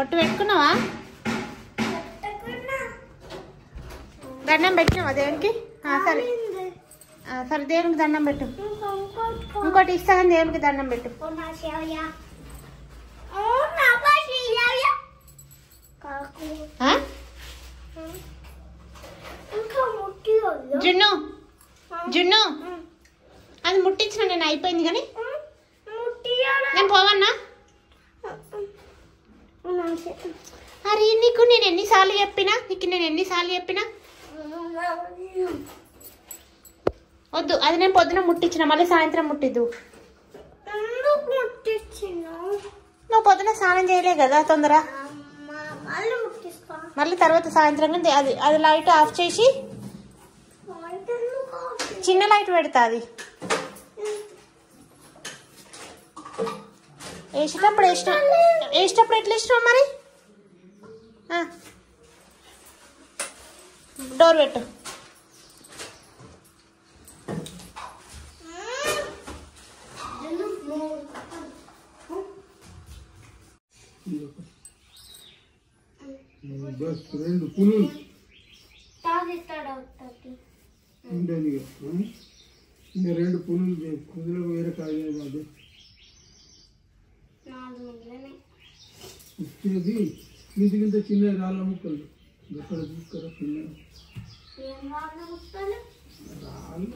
బొట్టు పెట్టుకున్నావా? దండం పెట్టినావా దేవునికి? సరే సరే, దేవునికి దండం పెట్టు. ఇంకోటి ఇస్తా కానీ దేవునికి దండం పెట్టు. జున్ను జున్ను అది ముట్టించిన నేను, అయిపోయింది కానీ నేను పోవన్నా. అరే నీకు నేను ఎన్నిసార్లు చెప్పినా, వద్దు. అది నేను పొద్దున ముట్టించిన, మళ్ళీ సాయంత్రం ముట్టిద్దు. నువ్వు పొద్దున స్నానం చేయలే కదా తొందర, మళ్ళీ తర్వాత సాయంత్రం అది లైట్ ఆఫ్ చేసి చిన్న లైట్ పెడతా. అది వేసేటప్పుడు ఎట్లా ఇష్టం మరి? డోర్ పెట్టు. రెండు పులులు ఇంకా రెండు పులులు కుదులో వేరే కాదు వచ్చేది ఇంత చిన్న రాళ్ళ ముక్కలు ఎక్కడ చూస్తారా? చిన్న రాళ్ళ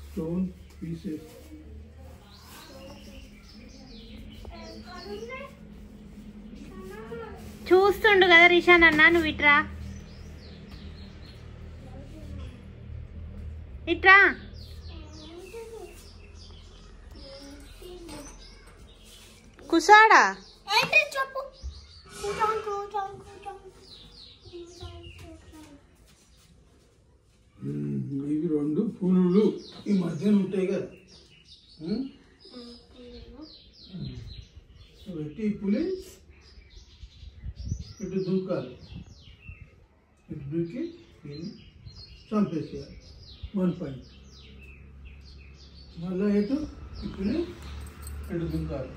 స్టోన్ పీసెస్. చూస్తుండు కదా రిషాన్ అన్న, నువ్వు ఇట్రా ఇట్రా. కుసాడా ఇవి రెండు పులులు ఈ మధ్యన ఉంటాయి కదా, పెట్టి పులి ఇటు దూకాలి, ఇటు దూకి చంపేసేయాలి. 1 పాయింట్. మళ్ళీ ఇటు పులి ఇటు దూకాలి,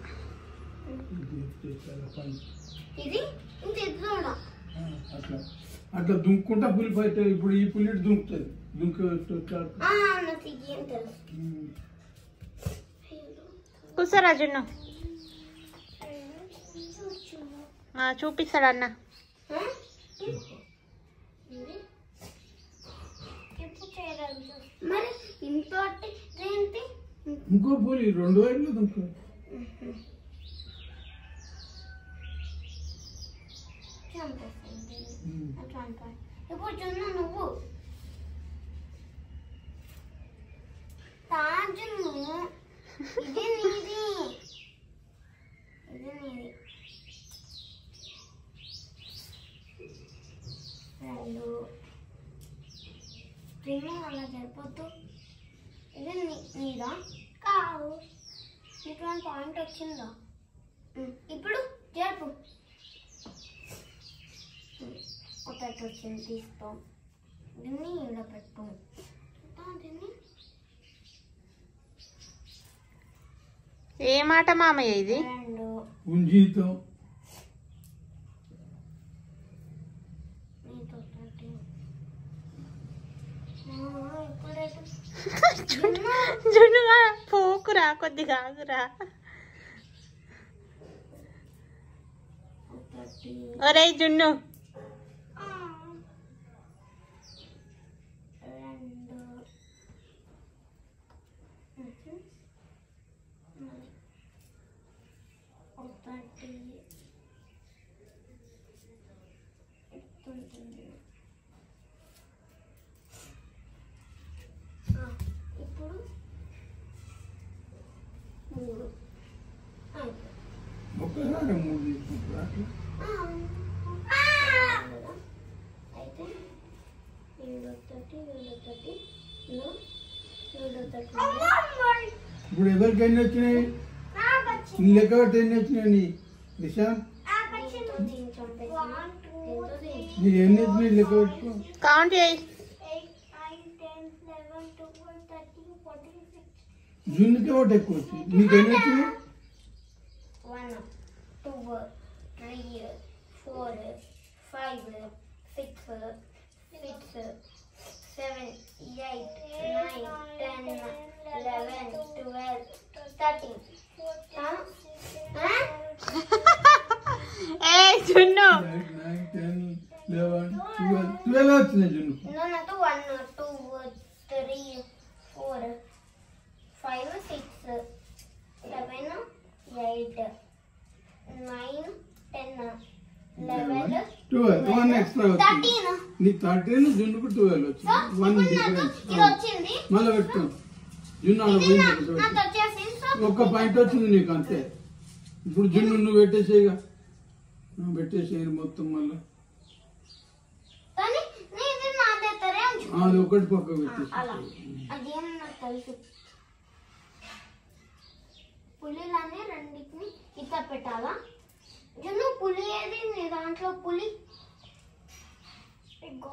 అట్లా అట్లా దుంకుంటా పులి బయట. ఇప్పుడు ఈ పులి ఇటు దుంకుతుంది, కూర్చోరా జున్ను. చూపిస్తాడు అన్న. ఇంకో పులి 2 వైపులు దుంకు. ఇప్పుడు జున్ను నువ్వు ఇది నీది, రెండు ప్రేమ అలా సరిపోద్దు. ఇది నీదా కావు, నీకు 1 పాయింట్ వచ్చిందా? ఇప్పుడు జరుపు. ఒకటి వచ్చింది, తీస్తాం. దీన్ని ఇలా పెట్టు. దీన్ని ఏ మాట మామయ్య ఇది? పుంజీతో జున్నుగా పోకురా, కొద్దిగా ఆగురా. ఒరే జున్ను, ఇప్పుడు 3 ఒకసారి 3 తీసుకుంటారా? అయితే 30 ఇప్పుడు ఎవరికి ఎన్ని వచ్చినాయి? లెక్క పెట్టి ఎన్ని వచ్చినాయి నిశాంత్? నీకు ఎన్ని వచ్చినాయి లెక్క పెట్టుకో. కౌంట్ చేయి. జున్నుకి ఒకటి ఎక్కువ వచ్చింది. నీకు ఎన్ని వచ్చినాయి? 1 2 3 4 6, 7, 8, 9, 10, 11, 12, 13. ఏ జున్ను 8, 9, 10, 11, 12 వచ్చినాయి జున్ను. No, not 1, 2, 3, 4, 5, 6, 7, 8, 9, 10, 11, 12 1 ఎక్స్ట్రా వచ్చింది. 13. నీ 13 జున్నుకు 12 వచ్చింది. 1 ఇప్పుడు నాకు డిఫరెన్స్. ఇది వచ్చింది. మళ్ళీ పెట్టుకో జున్ను అలా ఇది పోయింది నాకు ఒకటి. వచ్చేసింది. సో ఒక్క పాయింట్ వచ్చింది నీకు అంతే. ఇప్పుడు జున్ను నువ్వు పెట్టేసేయగా పెట్టేసేయి మొత్తం మళ్ళీ కానీ ఇది నాదే తరే ఉంచుకో. అది ఒకటి పక్క పెట్టేసి అలా అదేం నాకు తెలుసు. పులిలానే రెండింటిని ఇట్లా పెట్టాలా? జున్ను పులి ఏది నీ దాంట్లో? పులి ఇగో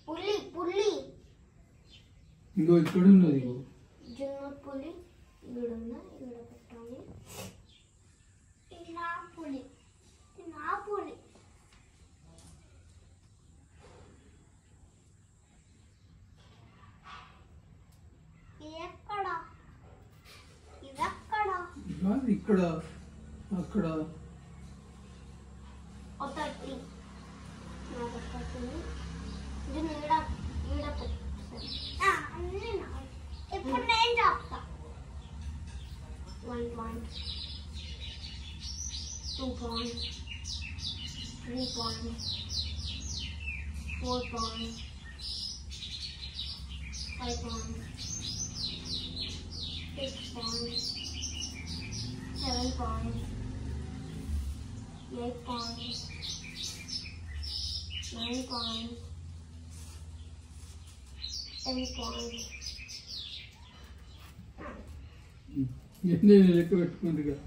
పులి పులి ఇంకో ఇక్కడ ఉన్నది ఇగో. జున్ను పులి ఈడున్నా ఈడ పెట్టాలి. ఇలా పులి ఇలా పులి ఎక్కడ ఇదెక్కడ కాదు ఇక్కడ అక్కడ ఒకటి నాకు ఒకటి దీన్ని ఈడ ఈడ పెట్టా. అన్నీ నా ఇప్పుడు నేను చెప్తా. 1 point, 2 point, 3 point, 4 point, 5 point, 6 point, 7 point, 8 point, 9 point, 10 point. నేను లెక్క పెట్టుకుంది కదా.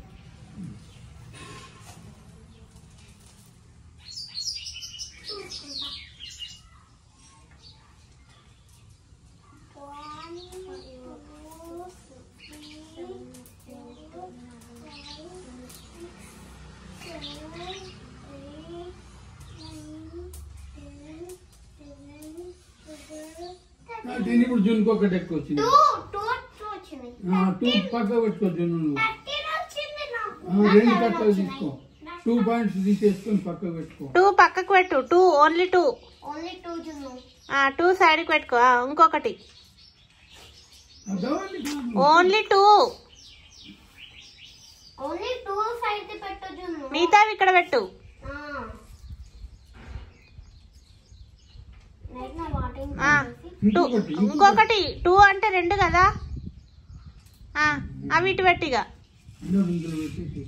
దీన్ని ఇప్పుడు జున్నుకు ఒకటి ఎక్కువ వచ్చింది. 2 పక్క పెట్టుకో జున్ను నువ్వు. 2 పక్కలు తీసుకో. 2 పాయింట్స్ తీసేసుకొని పక్కకు పెట్టుకో. 2 పక్కకు పెట్టు. 2 ఓన్లీ 2. Only 2 జున్ను. 2 సైడ్కి పెట్టుకో. ఇంకొకటి అదవండి ఓన్లీ 2. Only 2 సైడ్ కి పెట్టు జున్ను. మిగతావి ఇక్కడ పెట్టు. నైట్ నా వాటింగ్ ఇంకొకటి 2 అంటే 2 కదా. అవి ఇటు పెట్టిగా. ఇందులో పెట్టేసి